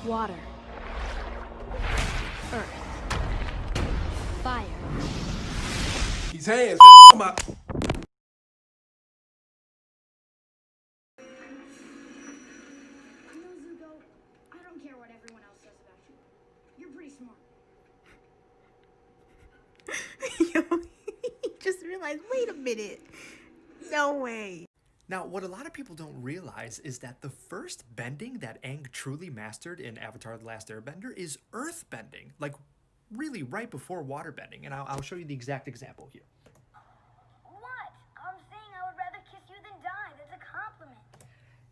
Water. Earth. Fire. These hands, my. Zuko, I don't care what everyone else says about you. You're pretty smart. Yo, he just realized, wait a minute. No way. Now, what a lot of people don't realize is that the first bending that Aang truly mastered in Avatar: The Last Airbender is earth bending, like really right before water bending, and I'll show you the exact example here. What? I'm saying I would rather kiss you than die. That's a compliment.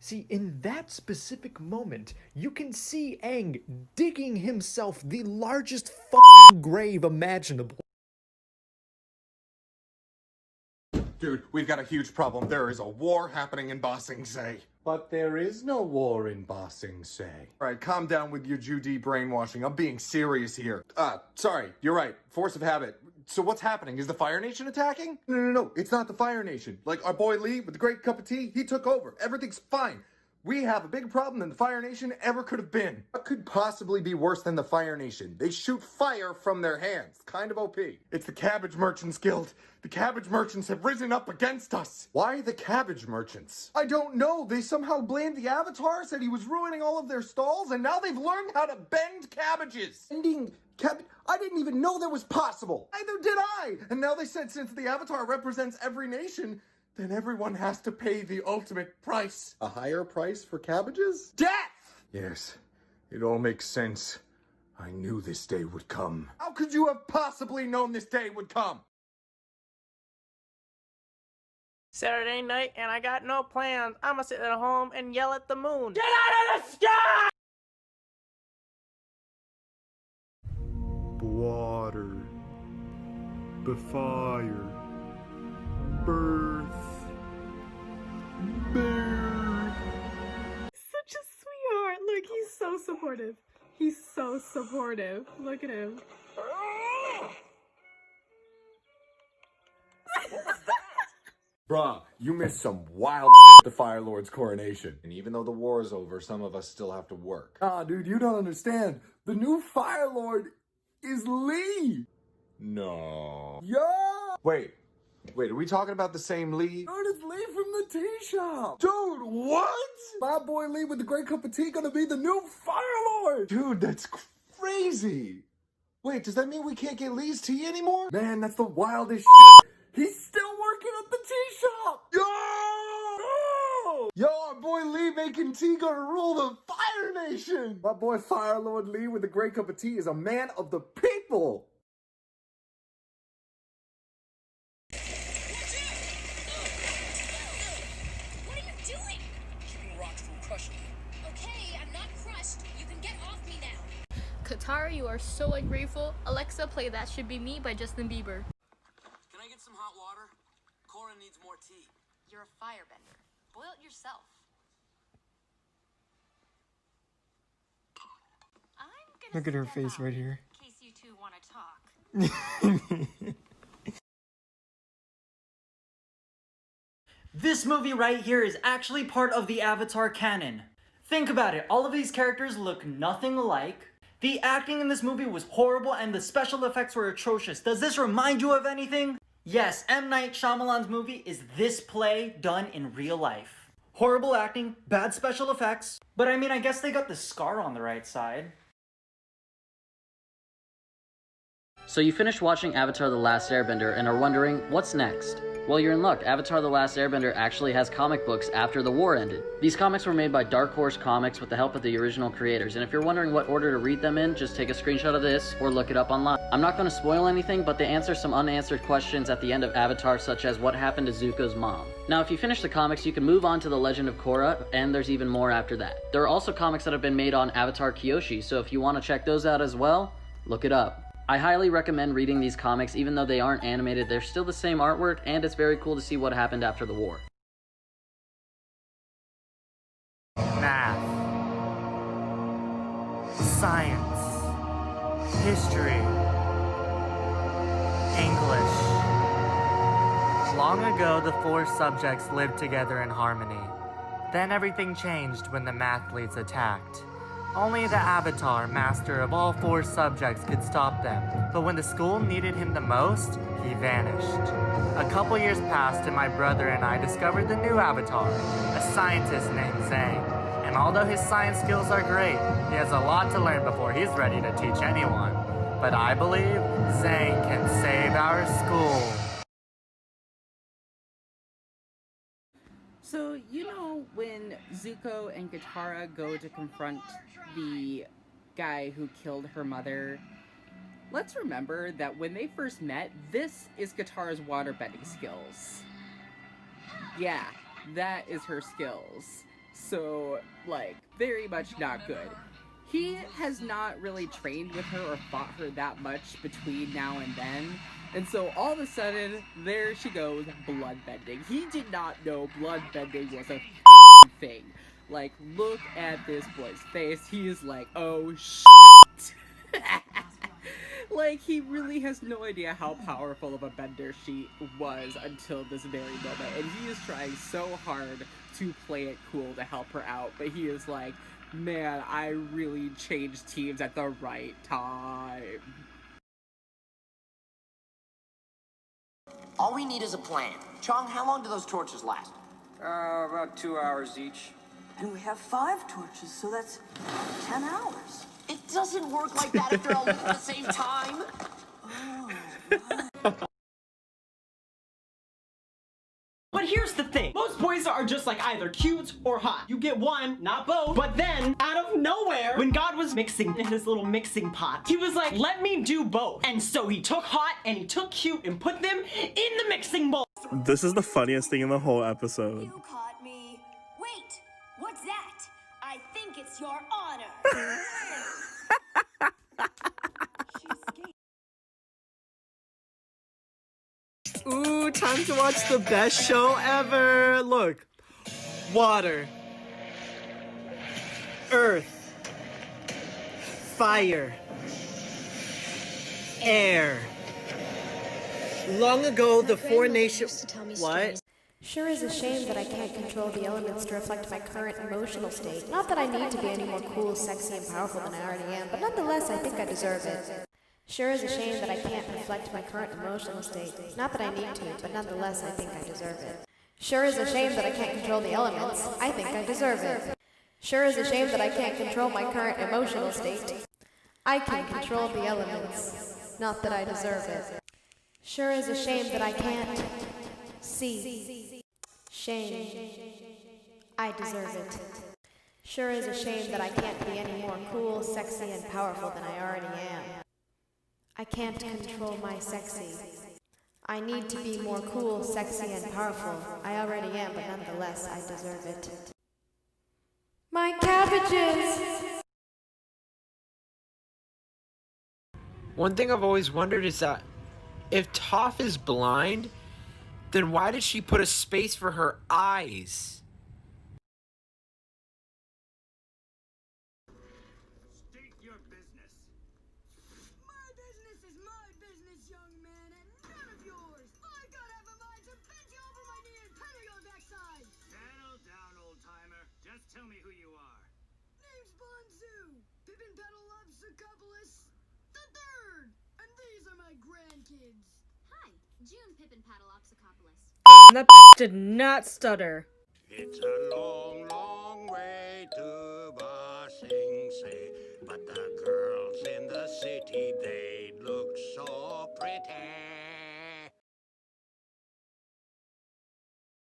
See, in that specific moment, you can see Aang digging himself the largest fucking grave imaginable. Dude, we've got a huge problem. There is a war happening in Ba Sing Se. But there is no war in Ba Sing Se. All right, calm down with your Judy brainwashing. I'm being serious here. Sorry, you're right. Force of habit. So what's happening? Is the Fire Nation attacking? No. It's not the Fire Nation. Like, our boy Lee with the great cup of tea, he took over. Everything's fine. We have a bigger problem than the Fire Nation ever could have been. What could possibly be worse than the Fire Nation? They shoot fire from their hands. Kind of OP. It's the Cabbage Merchants Guild. The Cabbage Merchants have risen up against us. Why the Cabbage Merchants? I don't know. They somehow blamed the Avatar, said he was ruining all of their stalls, and now they've learned how to bend cabbages. Bending cabbage? I didn't even know that was possible. Neither did I. And now they said since the Avatar represents every nation, then everyone has to pay the ultimate price. A higher price for cabbages? Death! Yes, it all makes sense. I knew this day would come. How could you have possibly known this day would come? Saturday night and I got no plans. I'ma sit at home and yell at the moon. Get out of the sky! Water. The fire. Birth. Bear. Such a sweetheart. Look, he's so supportive. He's so supportive. Look at him. Bruh, you missed some wild at the Fire Lord's coronation. And even though the war is over, some of us still have to work. Ah, dude, you don't understand. The new Fire Lord is Lee. No. Yeah. Wait, are we talking about the same Lee? No, it's Lee from the tea shop. Dude, what? My boy Lee with the great cup of tea gonna be the new Fire Lord. Dude, that's crazy. Wait, does that mean we can't get Lee's tea anymore? Man, that's the wildest shit. He's still working at the tea shop! Yo! Yo, our boy Lee making tea gonna rule the Fire Nation! My boy Fire Lord Lee with a great cup of tea is a man of the people! What are you doing? Keeping rocks from crushing you. Okay, I'm not crushed. You can get off me now. Katara, you are so ungrateful. Alexa, play That Should Be Me by Justin Bieber. Can I get some hot water? Cora needs more tea. You're a firebender. Boil it yourself. I'm gonna Look at her step face out right here. In case you two want to talk. This movie right here is actually part of the Avatar canon. Think about it, all of these characters look nothing alike. The acting in this movie was horrible and the special effects were atrocious. Does this remind you of anything? Yes, M. Night Shyamalan's movie is this play done in real life. Horrible acting, bad special effects, but I mean, I guess they got the scar on the right side. So you finished watching Avatar: The Last Airbender and are wondering, what's next? Well, you're in luck. Avatar: The Last Airbender actually has comic books after the war ended. These comics were made by Dark Horse Comics with the help of the original creators, and if you're wondering what order to read them in, just take a screenshot of this or look it up online. I'm not going to spoil anything, but they answer some unanswered questions at the end of Avatar, such as what happened to Zuko's mom. Now, if you finish the comics, you can move on to The Legend of Korra, and there's even more after that. There are also comics that have been made on Avatar Kyoshi, so if you want to check those out as well, look it up. I highly recommend reading these comics. Even though they aren't animated, they're still the same artwork, and it's very cool to see what happened after the war. Math. Science. History. English. Long ago, the four subjects lived together in harmony. Then everything changed when the mathletes attacked. Only the Avatar, master of all 4 subjects, could stop them. But when the school needed him the most, he vanished. A couple years passed and my brother and I discovered the new Avatar, a scientist named Zhang. And although his science skills are great, he has a lot to learn before he's ready to teach anyone. But I believe Zhang can save our school. So, you know when Zuko and Katara go to confront the guy who killed her mother, let's remember that when they first met, this is Katara's waterbending skills. Yeah, that is her skills. So, like, very much not good. He has not really trained with her or fought her that much between now and then. And so all of a sudden, there she goes, bloodbending. He did not know bloodbending was a thing. Like, look at this boy's face. He is like, oh shit. Like, he really has no idea how powerful of a bender she was until this very moment. And he is trying so hard to play it cool to help her out. But he is like, man, I really changed teams at the right time. All we need is a plan. Chong, how long do those torches last? About 2 hours each. And we have 5 torches, so that's 10 hours. It doesn't work like that if they're all lit at the same time. But here's the thing. Most boys are just like either cute or hot. You get one, not both. But then, out of nowhere, when God was mixing in his little mixing pot, he was like, let me do both. And so he took hot and he took cute and put them in the mixing bowl. This is the funniest thing in the whole episode. You caught me. Wait, what's that? I think it's your honor. Ooh, time to watch the best show ever. Look. Water. Earth. Fire. Air. Long ago, the 4 nations... What? Sure is a shame that I can't control the elements to reflect my current emotional state. Not that I need to be any more cool, sexy, and powerful than I already am, but nonetheless, I think I deserve it. Sure is a shame that I can't reflect my current emotional state. Not that I need to, but nonetheless, I think I deserve it. Sure is a shame that I can't control the elements. I think I deserve it. Sure is a shame that I can't control my current emotional state. I can control the elements. Not that I deserve it. Sure is a shame that I can't see. Shame. I deserve it. Sure is a shame that I can't be any more cool, sexy, and powerful than I already am. I can't control my sexy. I need to be more cool, sexy, and powerful. I already am, but nonetheless, I deserve it. My cabbages! One thing I've always wondered is that if Toph is blind, then why did she put a space for her eyes? Tell me who you are. Name's Bonzu. Pippin Paddleopsicopolis III. And these are my grandkids. Hi, June Pippin Paddleopsicopolis. That did not stutter. It's a long, long way to Ba Sing Se.